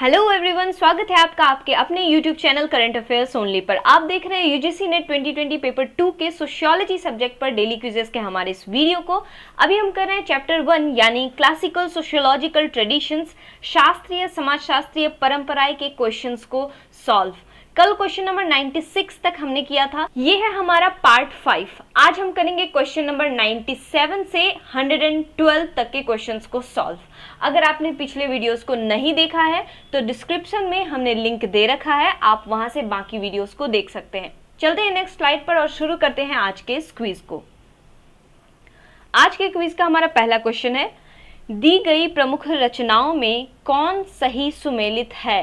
Hello everyone, स्वागत है आपका आपके अपने YouTube channel current affairs only पर। आप देख रहे हैं यूजीसी नेट 2020 पेपर 2 के सोशियोलॉजी सब्जेक्ट पर डेली क्विजेस के हमारे इस वीडियो को। अभी हम कर रहे हैं चैप्टर 1 यानी क्लासिकल सोशियोलॉजिकल ट्रेडिशंस, शास्त्रीय समाजशास्त्रीय परंपराएं के क्वेश्चंस को सॉल्व। कल क्वेश्चन नंबर 96 तक हमने किया था, ये है हमारा पार्ट 5। आज हम करेंगे क्वेश्चन नंबर 97 से 112 तक के क्वेश्चंस को सॉल्व। अगर आपने पिछले वीडियोस को नहीं देखा है तो डिस्क्रिप्शन में हमने लिंक दे रखा है, आप वहां से बाकी वीडियोस को देख सकते हैं। चलते हैं नेक्स्ट स्लाइड पर और शुरू करते हैं आज के इस क्विज को। आज के क्विज का हमारा पहला क्वेश्चन है, दी गई प्रमुख रचनाओं में कौन सही सुमेलित है।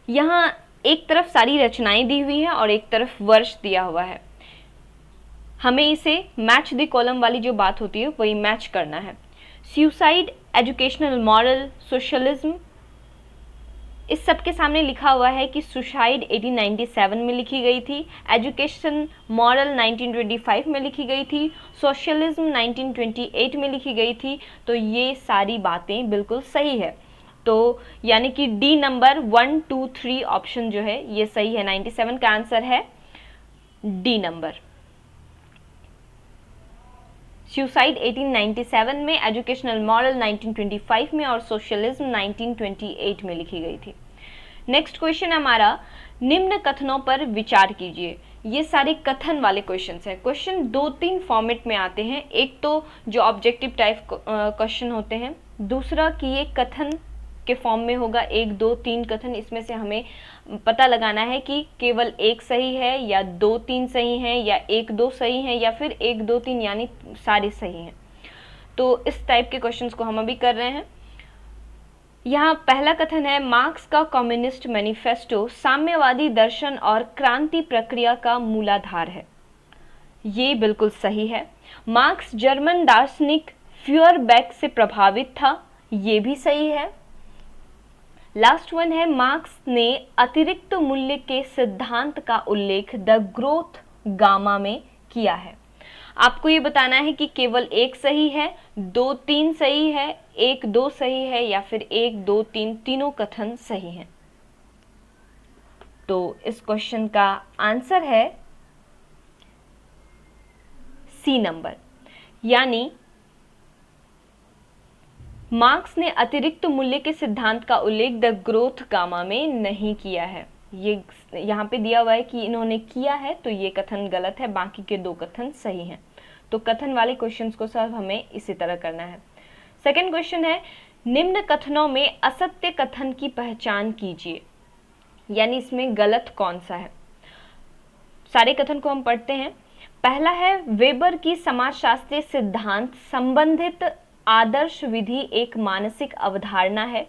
यहाँ एक तरफ सारी रचनाएं दी हुई हैं और एक तरफ वर्ष दिया हुआ है। हमें इसे मैच द कॉलम वाली जो बात होती है वही मैच करना है। सुसाइड, एजुकेशनल, मॉरल, सोशलिज्म, इस सब के सामने लिखा हुआ है कि सुसाइड 1897 में लिखी गई थी, एजुकेशन मॉरल 1925 में लिखी गई थी, सोशलिज्म 1928 में लिखी गई थी। तो ये सारी बातें बिल्कुल सही है। तो यानी कि डी नंबर 1, 2, 3 ऑप्शन जो है ये सही है। 97 का आंसर है डी नंबर। सुसाइड 1897 में, एजुकेशनल मॉरल 1925 में और सोशलिज्म 1928 में लिखी गई थी। नेक्स्ट क्वेश्चन हमारा, निम्न कथनों पर विचार कीजिए। ये सारे कथन वाले क्वेश्चंस हैं। क्वेश्चन 2-3 फॉर्मेट में आते हैं। एक तो जो ऑब्जेक्टिव टाइप क्वेश्चन होते हैं, दूसरा कि ये कथन के फॉर्म में होगा, 1, 2, 3 कथन। इसमें से हमें पता लगाना है कि केवल एक सही है या 2, 3 सही हैं या 1, 2 सही हैं या फिर 1, 2, 3 यानी सारे सही हैं। तो इस टाइप के क्वेश्चंस को हम अभी कर रहे हैं। यहाँ पहला कथन है, मार्क्स का कम्युनिस्ट मैनिफेस्टो साम्यवादी दर्शन और क्रांति प्रक्रिया का मूलाधार है। ये बिल्कुल सही है। मार्क्स जर्मन दार्शनिक फ्यूयरबैक से प्रभावित था। ये भी सही है। लास्ट वन है, मार्क्स ने अतिरिक्त मूल्य के सिद्धांत का उल्लेख द ग्रोथ गामा में किया है। आपको ये बताना है कि केवल एक सही है, 2, 3 सही है, 1, 2 सही है या फिर 1, 2, 3 तीनों कथन सही हैं। तो इस क्वेश्चन का आंसर है सी नंबर, यानी मार्क्स ने अतिरिक्त मूल्य के सिद्धांत का उल्लेख द ग्रोथ गामा में नहीं किया है। ये यहाँ पे दिया हुआ है कि इन्होंने किया है, तो ये कथन गलत है, बाकी के 2 कथन सही हैं। तो कथन वाले क्वेश्चंस को सॉल्व हमें इसी तरह करना है। सेकंड क्वेश्चन है, निम्न कथनों में असत्य कथन की पहचान कीजिए, यानी इसमें गलत कौन सा है। सारे कथन को हम पढ़ते हैं। पहला है, वेबर की समाजशास्त्रीय सिद्धांत संबंधित आदर्श विधि एक मानसिक अवधारणा है।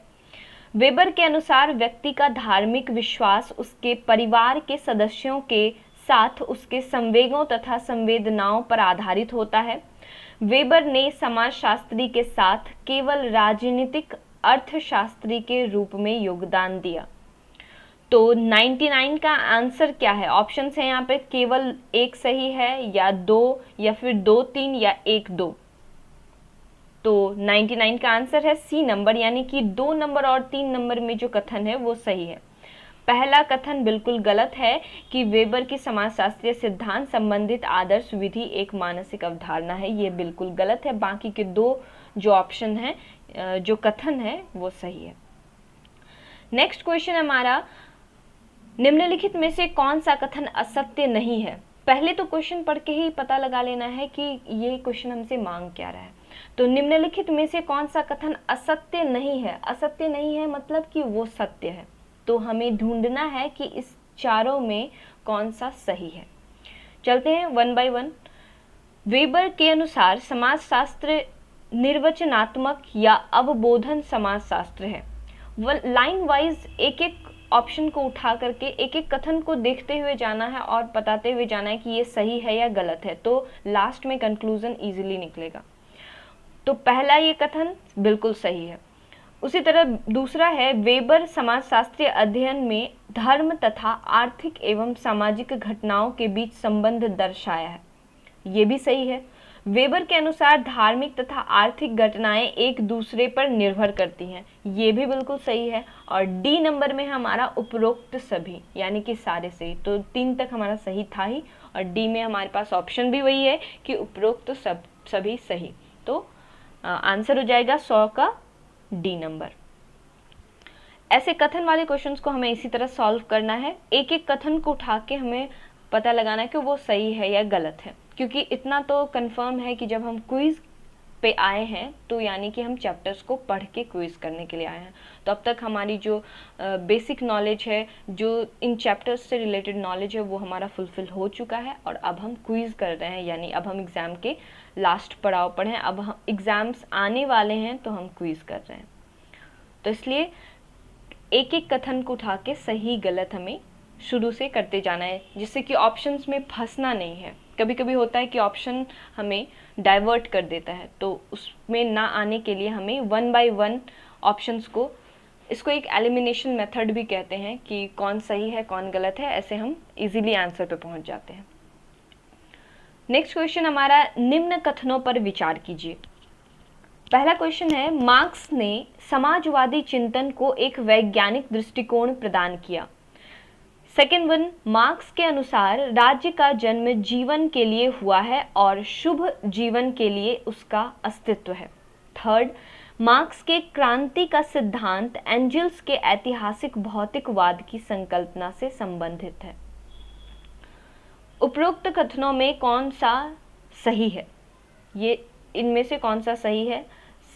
वेबर के अनुसार व्यक्ति का धार्मिक विश्वास उसके परिवार के सदस्यों के साथ उसके संवेगों तथा संवेदनाओं पर आधारित होता है। वेबर ने समाजशास्त्री के साथ केवल राजनीतिक अर्थशास्त्री के रूप में योगदान दिया। तो 99 का आंसर क्या है? ऑप्शन है यहाँ पे, केवल एक सही है या 2 या फिर 2, 3 या 1, 2। तो 99 का आंसर है सी नंबर, यानी कि 2 नंबर और 3 नंबर में जो कथन है वो सही है। पहला कथन बिल्कुल गलत है कि वेबर की समाजशास्त्रीय सिद्धांत संबंधित आदर्श विधि एक मानसिक अवधारणा है, ये बिल्कुल गलत है। बाकी के 2 जो ऑप्शन है, जो कथन है वो सही है। नेक्स्ट क्वेश्चन हमारा, निम्नलिखित में से कौन सा कथन असत्य नहीं है। पहले तो क्वेश्चन पढ़ के ही पता लगा लेना है कि ये क्वेश्चन हमसे मांग क्या रहा है। तो निम्नलिखित में से कौन सा कथन असत्य नहीं है। असत्य नहीं है मतलब कि वो सत्य है। तो हमें ढूंढना है कि इस चारों में कौन सा सही है। चलते हैं 1 बाय 1। वेबर के अनुसार समाजशास्त्र निर्वचनात्मक या अवबोधन समाजशास्त्र है। लाइन वाइज एक एक ऑप्शन को उठा करके एक एक कथन को देखते हुए जाना है और बताते हुए जाना है कि ये सही है या गलत है, तो लास्ट में कंक्लूजन इजीली निकलेगा। तो पहला ये कथन बिल्कुल सही है। उसी तरह दूसरा है, वेबर समाजशास्त्रीय अध्ययन में धर्म तथा आर्थिक एवं सामाजिक घटनाओं के बीच संबंध दर्शाया है। ये भी सही है। वेबर के अनुसार धार्मिक तथा आर्थिक घटनाएं एक दूसरे पर निर्भर करती हैं, ये भी बिल्कुल सही है। और डी नंबर में हमारा उपरोक्त सभी, यानी कि सारे सही। तो 3 तक हमारा सही था ही, और डी में हमारे पास ऑप्शन भी वही है कि उपरोक्त सभी सही। तो आंसर हो जाएगा 100 का डी नंबर। ऐसे कथन वाले क्वेश्चंस को हमें इसी तरह सॉल्व करना है। एक एक कथन को उठा के हमें पता लगाना है कि वो सही है या गलत है, क्योंकि इतना तो कंफर्म है कि जब हम क्विज पे आए हैं तो यानी कि हम चैप्टर्स को पढ़ के क्विज करने के लिए आए हैं। तो अब तक हमारी जो बेसिक नॉलेज है, जो इन चैप्टर्स से रिलेटेड नॉलेज है, वो हमारा फुलफिल हो चुका है। और अब हम क्विज कर रहे हैं, यानी अब हम एग्ज़ाम के लास्ट पड़ाव पर हैं। अब हम एग्ज़ाम्स आने वाले हैं तो हम क्विज कर रहे हैं। तो इसलिए एक एक कथन को उठा के सही गलत हमें शुरू से करते जाना है, जिससे कि ऑप्शंस में फंसना नहीं है। कभी कभी होता है कि ऑप्शन हमें डाइवर्ट कर देता है, तो उसमें ना आने के लिए हमें 1 बाय 1 ऑप्शंस को, इसको एक एलिमिनेशन मेथड भी कहते हैं कि कौन सही है कौन गलत है, ऐसे हम इजीली आंसर पे पहुंच जाते हैं। नेक्स्ट क्वेश्चन हमारा, निम्न कथनों पर विचार कीजिए। पहला क्वेश्चन है, मार्क्स ने समाजवादी चिंतन को एक वैज्ञानिक दृष्टिकोण प्रदान किया। सेकेंड वन, मार्क्स के अनुसार राज्य का जन्म जीवन के लिए हुआ है और शुभ जीवन के लिए उसका अस्तित्व है। थर्ड, मार्क्स के क्रांति का सिद्धांत एंजल्स के ऐतिहासिक भौतिकवाद की संकल्पना से संबंधित है। उपरोक्त कथनों में कौन सा सही है? ये इनमें से कौन सा सही है?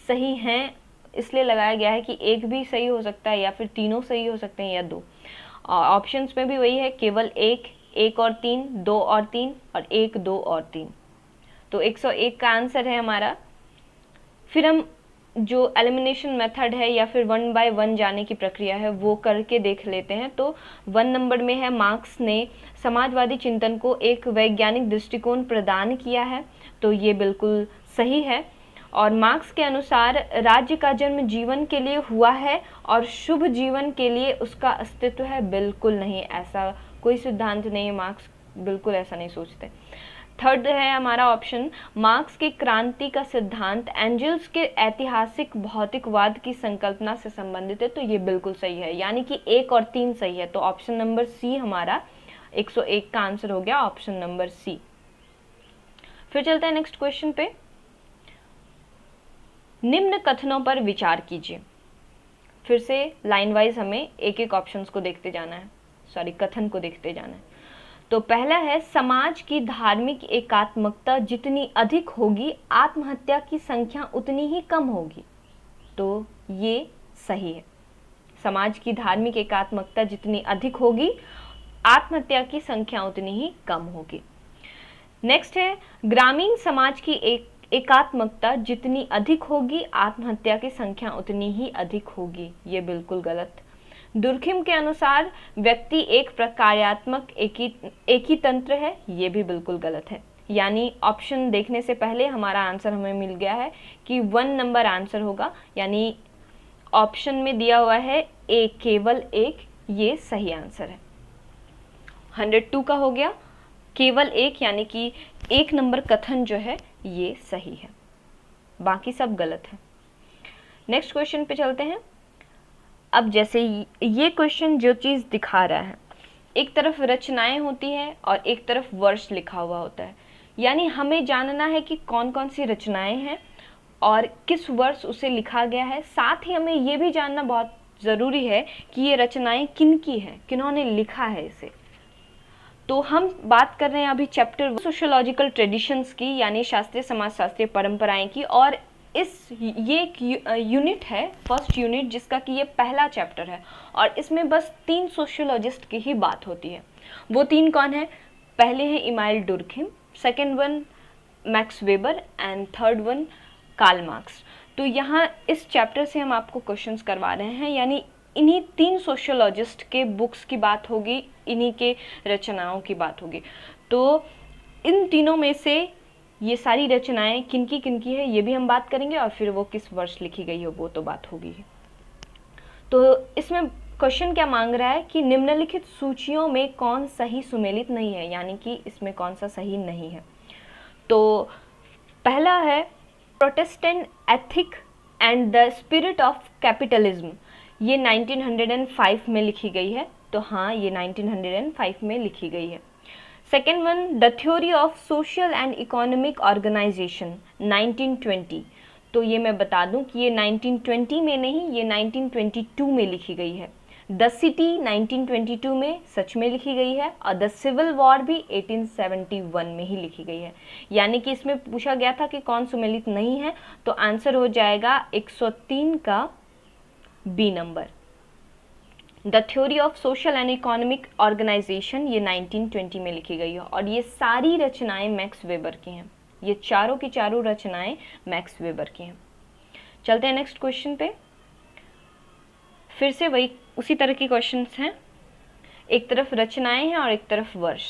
सही हैं इसलिए लगाया गया है कि एक भी सही हो सकता है या फिर तीनों सही हो सकते हैं या दो। ऑप्शंस में भी वही है, केवल एक और 3, 2 और 3 और 1, 2 और 3। तो 101 का आंसर है हमारा। फिर हम जो एलिमिनेशन मेथड है या फिर 1 बाय 1 जाने की प्रक्रिया है वो करके देख लेते हैं। तो 1 नंबर में है, मार्क्स ने समाजवादी चिंतन को एक वैज्ञानिक दृष्टिकोण प्रदान किया है, तो ये बिल्कुल सही है। और मार्क्स के अनुसार राज्य का जन्म जीवन के लिए हुआ है और शुभ जीवन के लिए उसका अस्तित्व है, बिल्कुल नहीं, ऐसा कोई सिद्धांत नहीं है, मार्क्स बिल्कुल ऐसा नहीं सोचते। थर्ड है हमारा ऑप्शन, मार्क्स के क्रांति का सिद्धांत एंजल्स के ऐतिहासिक भौतिकवाद की संकल्पना से संबंधित है, तो ये बिल्कुल सही है, यानी कि 1 और 3 सही है। तो ऑप्शन नंबर सी हमारा 101 का आंसर हो गया, ऑप्शन नंबर सी। फिर चलते हैं नेक्स्ट क्वेश्चन पे। निम्न कथनों पर विचार कीजिए। फिर से लाइन वाइज हमें एक एक ऑप्शंस को देखते जाना है, कथन को देखते जाना है। तो पहला है, समाज की धार्मिक एकात्मकता जितनी अधिक होगी आत्महत्या की संख्या उतनी ही कम होगी, तो ये सही है। समाज की धार्मिक एकात्मकता जितनी अधिक होगी आत्महत्या की संख्या उतनी ही कम होगी। नेक्स्ट है, ग्रामीण समाज की एकात्मकता जितनी अधिक होगी आत्महत्या की संख्या उतनी ही अधिक होगी, ये बिल्कुल गलत। दुर्खिम के अनुसार व्यक्ति एक प्रकार्यात्मक एक ही तंत्र है, ये भी बिल्कुल गलत है। यानी ऑप्शन देखने से पहले हमारा आंसर हमें मिल गया है कि 1 नंबर आंसर होगा, यानी ऑप्शन में दिया हुआ है एक, केवल एक, ये सही आंसर है। 102 का हो गया, केवल एक, यानी कि 1 नंबर कथन जो है ये सही है, बाकी सब गलत है। नेक्स्ट क्वेश्चन पे चलते हैं। अब जैसे ये क्वेश्चन जो चीज़ दिखा रहा है, एक तरफ रचनाएं होती हैं और एक तरफ वर्ष लिखा हुआ होता है, यानी हमें जानना है कि कौन कौन सी रचनाएं हैं और किस वर्ष उसे लिखा गया है। साथ ही हमें ये भी जानना बहुत ज़रूरी है कि ये रचनाएं किनकी हैं, किन्होंने लिखा है इसे। तो हम बात कर रहे हैं अभी चैप्टर सोशियोलॉजिकल ट्रेडिशंस की, यानी शास्त्रीय समाजशास्त्रीय परंपराएं की, और ये एक यूनिट है, फर्स्ट यूनिट, जिसका कि ये पहला चैप्टर है और इसमें बस 3 सोशियोलॉजिस्ट की ही बात होती है। वो 3 कौन है? पहले हैं Emile Durkheim, second one Max Weber and third one Karl Marx. तो यहाँ इस चैप्टर से हम आपको क्वेश्चंस करवा रहे हैं, यानी इन्हीं 3 सोशियोलॉजिस्ट के बुक्स की बात होगी, इन्हीं के रचनाओं की बात होगी। तो इन तीनों में से ये सारी रचनाएं किनकी किनकी है ये भी हम बात करेंगे, और फिर वो किस वर्ष लिखी गई हो वो तो बात होगी। तो इसमें क्वेश्चन क्या मांग रहा है कि निम्नलिखित सूचियों में कौन सही सुमेलित नहीं है, यानी कि इसमें कौन सा सही नहीं है। तो पहला है Protestant ethic and the spirit of capitalism, ये 1905 में लिखी गई है, तो हाँ ये 1905 में लिखी गई है। Second one, the theory of social and economic organization 1920, तो ये मैं बता दूं कि ये 1920 में नहीं, ये 1922 में लिखी गई है। द सिटी 1922 में सच में लिखी गई है, और द सिविल वॉर भी 1871 में ही लिखी गई है। यानी कि इसमें पूछा गया था कि कौन सुमेलित नहीं है, तो आंसर हो जाएगा 103 का B number. The theory of social and economic organization ये 1920 में लिखी गई है, और ये सारी रचनाएं मैक्स वेबर की हैं। ये चारों की चारों रचनाएं मैक्स वेबर की हैं। चलते हैं नेक्स्ट क्वेश्चन पे। फिर से वही उसी तरह के क्वेश्चंस हैं, एक तरफ रचनाएं हैं और एक तरफ वर्ष।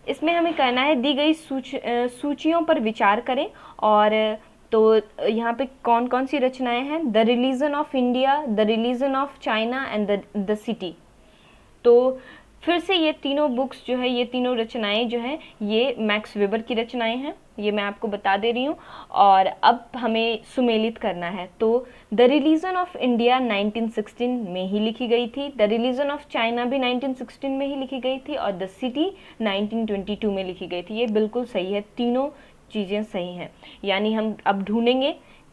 इसमें हमें कहना है दी गई सूचियों पर विचार करें, और तो यहाँ पे कौन कौन सी रचनाएं हैं, the religion of India, the religion of China and the city. तो फिर से ये तीनों बुक्स जो है, ये तीनों रचनाएं जो हैं, ये मैक्स वेबर की रचनाएं हैं, ये मैं आपको बता दे रही हूँ। और अब हमें सुमेलित करना है, तो द रिलीजन ऑफ इंडिया 1916 में ही लिखी गई थी, द रिलीजन ऑफ चाइना भी 1916 में ही लिखी गई थी, और द सिटी 1922 में लिखी गई थी। ये बिल्कुल सही है, तीनों चीज़ें सही हैं। यानी हम अब ढूंढेंगे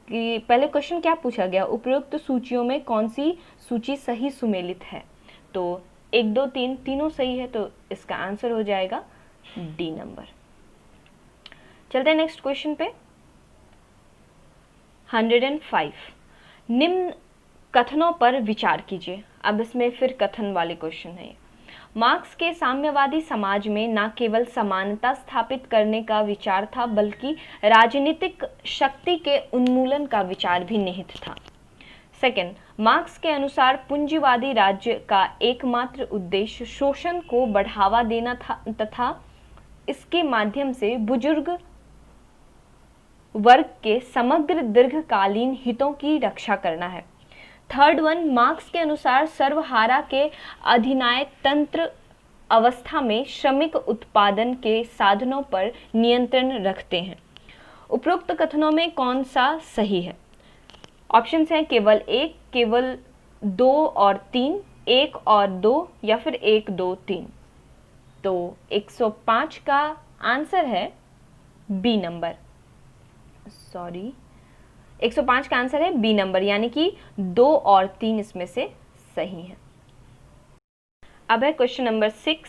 कि पहले क्वेश्चन क्या पूछा गया, उपरोक्त सूचियों में कौन सी सूची सही सुमेलित है। तो 1 2 3 तीनों सही है, तो इसका आंसर हो जाएगा डी नंबर। चलते हैं नेक्स्ट क्वेश्चन पे। 105, निम्न कथनों पर विचार कीजिए। अब इसमें फिर कथन वाले क्वेश्चन है। मार्क्स के साम्यवादी समाज में न केवल समानता स्थापित करने का विचार था, बल्कि राजनीतिक शक्ति के उन्मूलन का विचार भी निहित था। सेकेंड, मार्क्स के अनुसार पूंजीवादी राज्य का एकमात्र उद्देश्य शोषण को बढ़ावा देना था तथा इसके माध्यम से बुजुर्ग वर्ग के समग्र दीर्घकालीन हितों की रक्षा करना है। थर्ड वन, मार्क्स के अनुसार सर्वहारा के अधिनायक तंत्र अवस्था में श्रमिक उत्पादन के साधनों पर नियंत्रण रखते हैं। उपरोक्त कथनों में कौन सा सही है? ऑप्शंस हैं केवल 1, केवल 2 और 3, 1 और 2, या फिर 1 2 3। तो 105 का आंसर है बी नंबर। 105 का आंसर है बी नंबर, यानी कि 2 और 3 इसमें से सही है। अब है क्वेश्चन नंबर 6,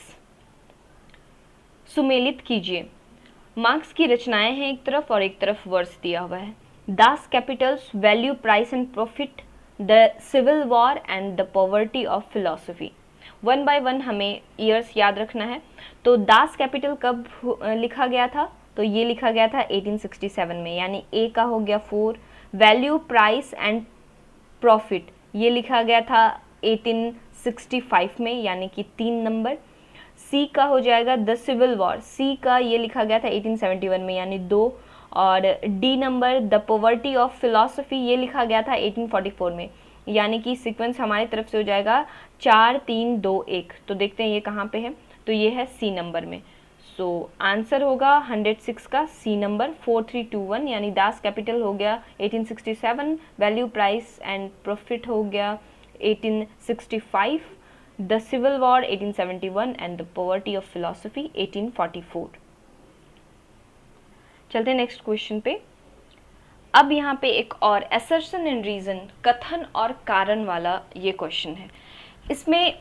सुमेलित कीजिए। मार्क्स की रचनाएं हैं एक तरफ और एक तरफ वर्ष दिया हुआ है। Das Capitals, value, price and profit, the civil war and the poverty of philosophy. 1 by 1 हमें ईयर्स याद रखना है। तो दास कैपिटल कब लिखा गया था? तो ये लिखा गया था 1867 में, यानी ए का हो गया 4। वैल्यू, प्राइस एंड प्रॉफिट ये लिखा गया था 1865 में, यानी कि 3 नंबर। सी का हो जाएगा द सिविल वॉर, सी का ये लिखा गया था 1871 में, यानी 2। और D number the poverty of philosophy ये लिखा गया था 1844 में, यानी कि सीक्वेंस हमारी तरफ से हो जाएगा 4 3 2 1। तो देखते हैं ये कहाँ पे है, तो ये है सी नंबर में। सो आंसर होगा 106 का सी नंबर 4321, यानी दास कैपिटल हो गया 1867, वैल्यू, प्राइस एंड प्रॉफिट हो गया 1865, the civil war 1871 and the poverty of philosophy 1844। चलते हैं नेक्स्ट क्वेश्चन पे। अब यहाँ पे एक और असर्शन एंड रीजन, कथन और कारण वाला ये क्वेश्चन है। इसमें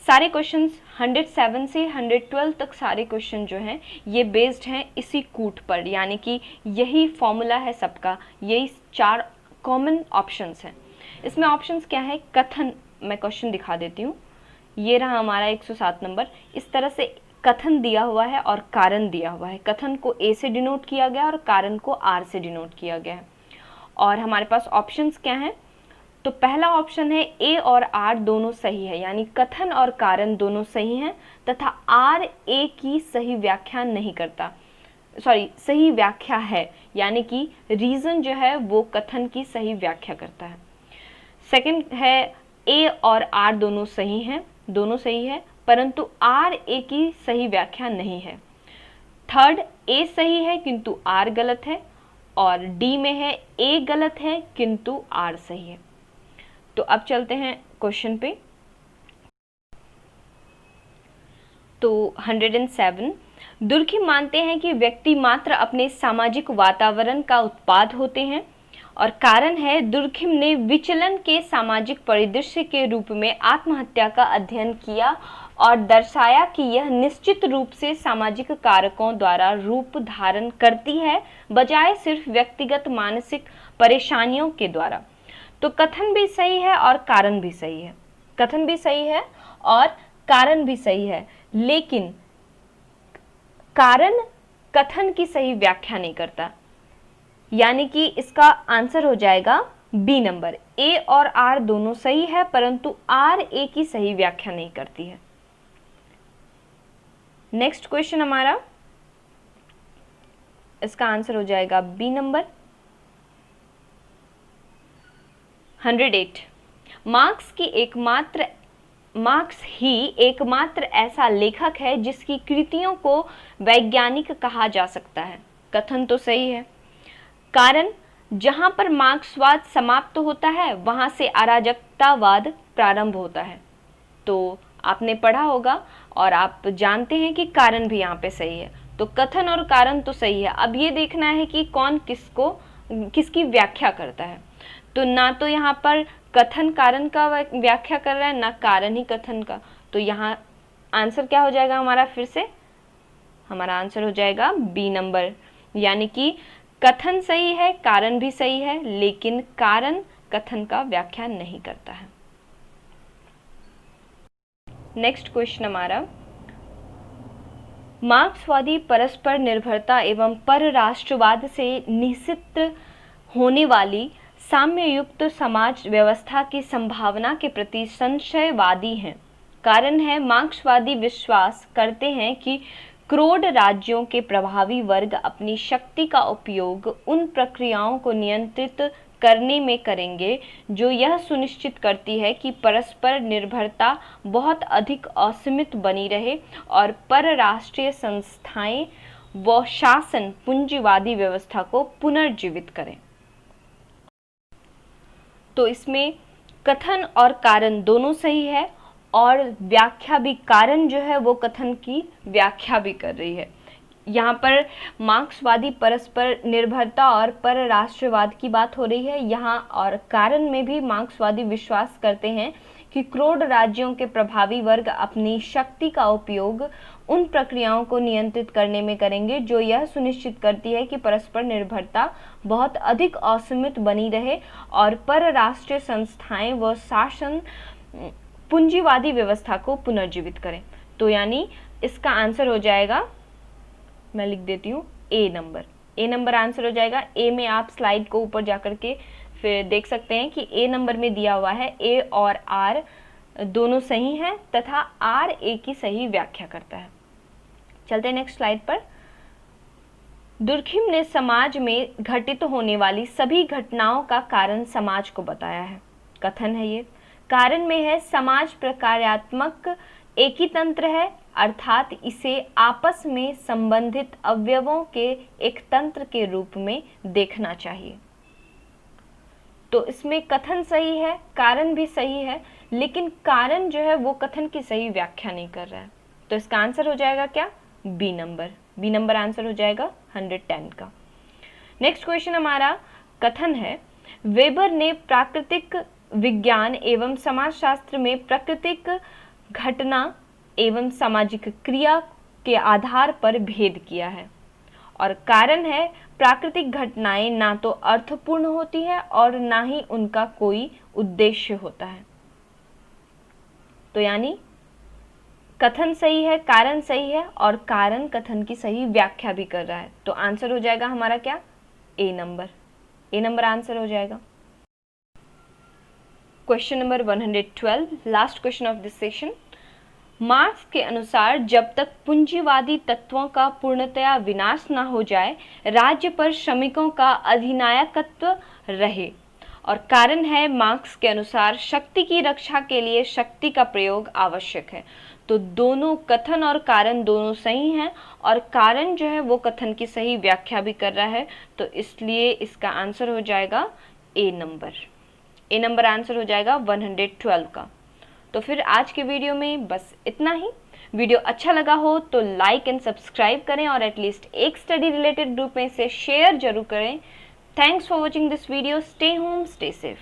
सारे क्वेश्चंस 107 से 112 तक सारे क्वेश्चन जो हैं ये बेस्ड हैं इसी कूट पर, यानी कि यही फॉर्मूला है सबका, यही 4 कॉमन ऑप्शंस हैं। इसमें ऑप्शंस क्या है? कथन, मैं क्वेश्चन दिखा देती हूँ। ये रहा हमारा 107 नंबर। इस तरह से कथन दिया हुआ है और कारण दिया हुआ है। कथन को ए से डिनोट किया गया और कारण को आर से डिनोट किया गया है। और हमारे पास ऑप्शंस क्या हैं? तो पहला ऑप्शन है ए और आर दोनों सही है, यानी कथन और कारण दोनों सही हैं, तथा आर ए की सही व्याख्या नहीं करता, सही व्याख्या है, यानी कि रीजन जो है वो कथन की सही व्याख्या करता है। सेकंड है ए और आर दोनों सही हैं, दोनों सही है, परंतु आर ए की सही व्याख्या नहीं है। थर्ड, ए सही है किंतु आर गलत है। और डी में है ए गलत है किंतु आर सही है। तो अब चलते हैं क्वेश्चन पे। तो 107, दुर्खिम मानते हैं कि व्यक्ति मात्र अपने सामाजिक वातावरण का उत्पाद होते हैं, और कारण है दुर्खिम ने विचलन के सामाजिक परिदृश्य के रूप में आत्महत्या का अध्ययन किया और दर्शाया कि यह निश्चित रूप से सामाजिक कारकों द्वारा रूप धारण करती है, बजाय सिर्फ व्यक्तिगत मानसिक परेशानियों के द्वारा। तो कथन भी सही है और कारण भी सही है, कथन भी सही है और कारण भी सही है, लेकिन कारण कथन की सही व्याख्या नहीं करता, यानी कि इसका आंसर हो जाएगा बी नंबर। ए और आर दोनों सही है, परंतु आर ए की सही व्याख्या नहीं करती है। नेक्स्ट क्वेश्चन हमारा, इसका आंसर हो जाएगा बी नंबर। 108, मार्क्स ही एकमात्र ऐसा लेखक है जिसकी कृतियों को वैज्ञानिक कहा जा सकता है। कथन तो सही है। कारण, जहां पर मार्क्सवाद समाप्त होता है वहां से अराजकतावाद प्रारंभ होता है। तो आपने पढ़ा होगा और आप जानते हैं कि कारण भी यहाँ पे सही है। तो कथन और कारण तो सही है। अब ये देखना है कि कौन किसकी व्याख्या करता है। तो ना तो यहाँ पर कथन कारण का व्याख्या कर रहा है, ना कारण ही कथन का। तो यहाँ आंसर क्या हो जाएगा हमारा? फिर से हमारा आंसर हो जाएगा बी नंबर, यानी कि कथन सही है, कारण भी सही है, लेकिन कारण कथन का व्याख्या नहीं करता है। नेक्स्ट क्वेश्चन हमारा, मार्क्सवादी परस्पर निर्भरता एवं परराष्ट्रवाद से निश्चित होने वाली साम्ययुक्त समाज व्यवस्था की संभावना के प्रति संशयवादी हैं। कारण है, मार्क्सवादी विश्वास करते हैं कि क्रोध राज्यों के प्रभावी वर्ग अपनी शक्ति का उपयोग उन प्रक्रियाओं को नियंत्रित करने में करेंगे जो यह सुनिश्चित करती है कि परस्पर निर्भरता बहुत अधिक असीमित बनी रहे और परराष्ट्रीय संस्थाएं व शासन पूंजीवादी व्यवस्था को पुनर्जीवित करें। तो इसमें कथन और कारण दोनों सही है और व्याख्या भी, कारण जो है वो कथन की व्याख्या भी कर रही है। यहाँ पर मार्क्सवादी परस्पर निर्भरता और परराष्ट्रवाद की बात हो रही है यहाँ, और कारण में भी मार्क्सवादी विश्वास करते हैं कि क्रोध राज्यों के प्रभावी वर्ग अपनी शक्ति का उपयोग उन प्रक्रियाओं को नियंत्रित करने में करेंगे जो यह सुनिश्चित करती है कि परस्पर निर्भरता बहुत अधिक असीमित बनी रहे और परराष्ट्रीय संस्थाएं व शासन पूंजीवादी व्यवस्था को पुनर्जीवित करें। तो यानी इसका आंसर हो जाएगा, मैं लिख देती हूँ, ए नंबर। ए नंबर आंसर हो जाएगा। ए में आप स्लाइड को ऊपर जाकर के फिर देख सकते हैं कि ए नंबर में दिया हुआ है ए और आर दोनों सही हैं तथा आर ए की सही व्याख्या करता है। चलते हैं नेक्स्ट स्लाइड पर। दुर्खिम ने समाज में घटित होने वाली सभी घटनाओं का कारण समाज को बताया है। कथन है ये। कारण में है, समाज प्रकार्यात्मक एक ही तंत्र है, अर्थात इसे आपस में संबंधित अवयवों के एक तंत्र के रूप में देखना चाहिए। तो इसमें कथन सही है, कारण भी सही है, लेकिन कारण जो है वो कथन की सही व्याख्या नहीं कर रहा है। तो इसका आंसर हो जाएगा क्या? B number. B number answer हो जाएगा 110 का। नेक्स्ट क्वेश्चन हमारा कथन है, वेबर ने प्राकृतिक विज्ञान एवं समाजशास्त्र में प्राकृतिक घटना एवं सामाजिक क्रिया के आधार पर भेद किया है। और कारण है, प्राकृतिक घटनाएं ना तो अर्थपूर्ण होती है और ना ही उनका कोई उद्देश्य होता है। तो यानी कथन सही है, कारण सही है और कारण कथन की सही व्याख्या भी कर रहा है। तो आंसर हो जाएगा हमारा क्या? ए नंबर। ए नंबर आंसर हो जाएगा। Question number 112, last question of this session. Marks के अनुसार जब तक पूंजीवादी तत्वों का पूर्णतया विनाश न हो जाए, राज्य पर श्रमिकों का अधिनायकत्व रहे और कारण है मार्क्स के अनुसार शक्ति की रक्षा के लिए शक्ति का प्रयोग आवश्यक है। तो दोनों कथन और कारण दोनों सही हैं, और कारण जो है वो कथन की सही व्याख्या भी कर रहा है, तो इसलिए इसका आंसर हो जाएगा ए नंबर आंसर हो जाएगा 112 का। तो फिर आज के वीडियो में बस इतना ही। वीडियो अच्छा लगा हो तो लाइक एंड सब्सक्राइब करें और एटलीस्ट एक स्टडी रिलेटेड ग्रुप में इसे शेयर जरूर करें। Thanks for watching this video. Stay home, stay safe.